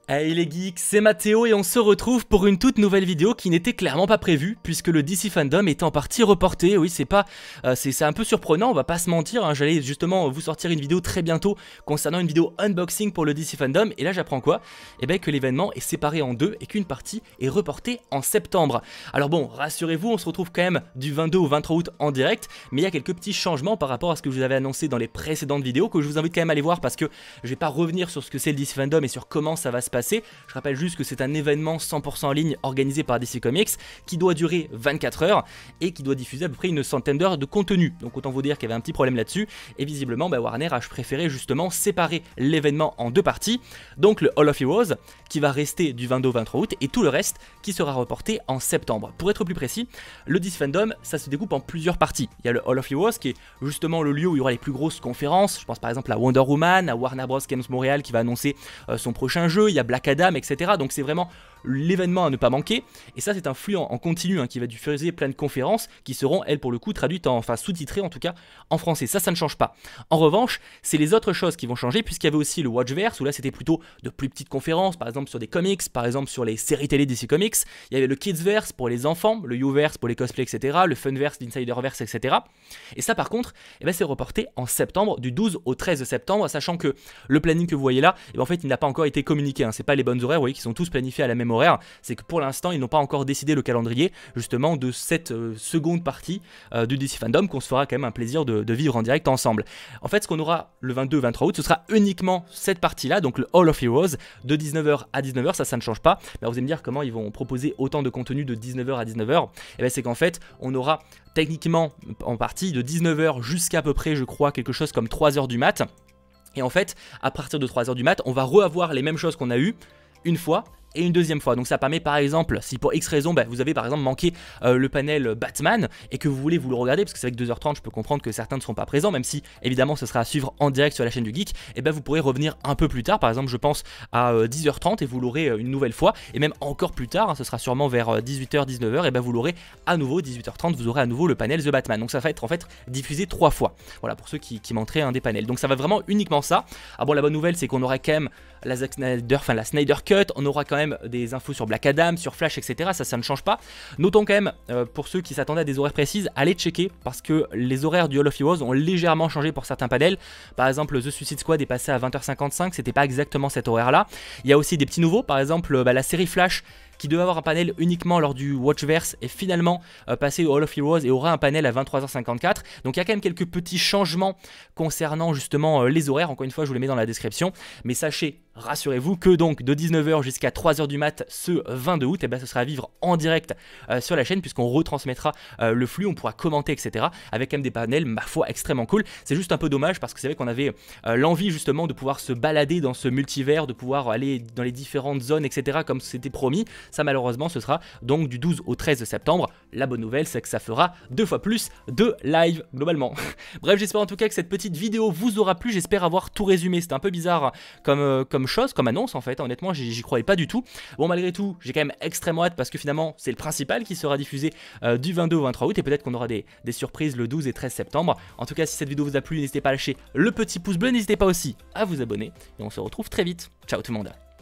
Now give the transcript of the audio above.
Hey les geeks, c'est Mathéo et on se retrouve pour une toute nouvelle vidéo qui n'était clairement pas prévue puisque le DC Fandom est en partie reporté. Oui, c'est un peu surprenant, on va pas se mentir, hein. J'allais justement vous sortir une vidéo très bientôt concernant une vidéo unboxing pour le DC Fandom et là j'apprends quoi? Eh bien que l'événement est séparé en deux et qu'une partie est reportée en septembre. Alors bon, rassurez-vous, on se retrouve quand même du 22 au 23 août en direct, mais il y a quelques petits changements par rapport à ce que je vous avais annoncé dans les précédentes vidéos que je vous invite quand même à aller voir parce que je vais pas revenir sur ce que c'est le DC Fandom et sur comment ça va se passer. Je rappelle juste que c'est un événement 100% en ligne organisé par DC Comics qui doit durer 24 heures et qui doit diffuser à peu près une centaine d'heures de contenu. Donc autant vous dire qu'il y avait un petit problème là-dessus et visiblement Warner a préféré justement séparer l'événement en deux parties. Donc le Hall of Heroes qui va rester du 22 au 23 août et tout le reste qui sera reporté en septembre. Pour être plus précis, le DC Fandom ça se découpe en plusieurs parties. Il y a le Hall of Heroes qui est justement le lieu où il y aura les plus grosses conférences. Je pense par exemple à Wonder Woman, à Warner Bros Games Montréal qui va annoncer son prochain jeu, il y a Black Adam, etc. Donc c'est vraiment l'événement à ne pas manquer. Et ça c'est un flux en continu qui va diffuser plein de conférences qui seront elles pour le coup traduites, enfin sous-titrées en tout cas en français. Ça ne change pas. En revanche, c'est les autres choses qui vont changer puisqu'il y avait aussi le Watchverse où là c'était plutôt de plus petites conférences, par exemple sur des comics, par exemple sur les séries télé DC Comics. Il y avait le Kidsverse pour les enfants, le Youverse pour les cosplays, etc. Le Funverse, l'Insiderverse, etc. Et ça par contre, c'est reporté en septembre, du 12 au 13 septembre, sachant que le planning que vous voyez là, en fait il n'a pas encore été communiqué. C'est pas les bonnes horaires, vous voyez, qui sont tous planifiés à la même horaire. C'est que pour l'instant, ils n'ont pas encore décidé le calendrier justement de cette seconde partie du DC Fandom qu'on se fera quand même un plaisir de vivre en direct ensemble. En fait, ce qu'on aura le 22-23 août, ce sera uniquement cette partie-là, donc le Hall of Heroes, de 19h à 19h, ça ne change pas. Mais vous allez me dire comment ils vont proposer autant de contenu de 19h à 19h. Et bien c'est qu'en fait, on aura techniquement en partie de 19h jusqu'à peu près, je crois, quelque chose comme 3h du mat'. Et en fait, à partir de 3h du mat', on va reavoir les mêmes choses qu'on a eues une fois et une deuxième fois. Donc ça permet par exemple, si pour X raison vous avez par exemple manqué le panel Batman et que vous voulez vous le regarder, parce que c'est avec 2h30 je peux comprendre que certains ne seront pas présents, même si évidemment ce sera à suivre en direct sur la chaîne du Geek, et vous pourrez revenir un peu plus tard, par exemple je pense à 10h30 et vous l'aurez une nouvelle fois, et même encore plus tard, ce sera sûrement vers 18h, 19h, et vous l'aurez à nouveau, 18h30 vous aurez à nouveau le panel The Batman. Donc ça va être en fait diffusé 3 fois, voilà pour ceux qui manqueraient un des panels. Donc ça va vraiment uniquement ça. Ah bon, la bonne nouvelle c'est qu'on aura quand même la Snyder Cut, on aura quand même des infos sur Black Adam, sur Flash, etc. Ça ne change pas. Notons quand même, pour ceux qui s'attendaient à des horaires précises, allez checker parce que les horaires du Hall of Heroes ont légèrement changé pour certains panels. Par exemple, The Suicide Squad est passé à 20h55, c'était pas exactement cet horaire-là. Il y a aussi des petits nouveaux, par exemple la série Flash qui devait avoir un panel uniquement lors du Watchverse est finalement passé au Hall of Heroes et aura un panel à 23h54. Donc il y a quand même quelques petits changements concernant justement les horaires. Encore une fois, je vous les mets dans la description. Mais sachez, rassurez-vous que donc de 19h jusqu'à 3h du mat ce 22 août, ce sera à vivre en direct sur la chaîne puisqu'on retransmettra le flux, on pourra commenter, etc. avec quand même des panels, ma foi, extrêmement cool. C'est juste un peu dommage parce que c'est vrai qu'on avait l'envie justement de pouvoir se balader dans ce multivers, de pouvoir aller dans les différentes zones, etc. comme c'était promis. Ça malheureusement ce sera donc du 12 au 13 septembre. La bonne nouvelle c'est que ça fera 2 fois plus de live globalement. Bref, j'espère en tout cas que cette petite vidéo vous aura plu, j'espère avoir tout résumé. C'était un peu bizarre comme chose, comme annonce en fait, honnêtement j'y croyais pas du tout. Bon, malgré tout j'ai quand même extrêmement hâte parce que finalement c'est le principal qui sera diffusé du 22 au 23 août et peut-être qu'on aura des surprises le 12 et 13 septembre. En tout cas si cette vidéo vous a plu, n'hésitez pas à lâcher le petit pouce bleu, n'hésitez pas aussi à vous abonner et on se retrouve très vite. Ciao tout le monde.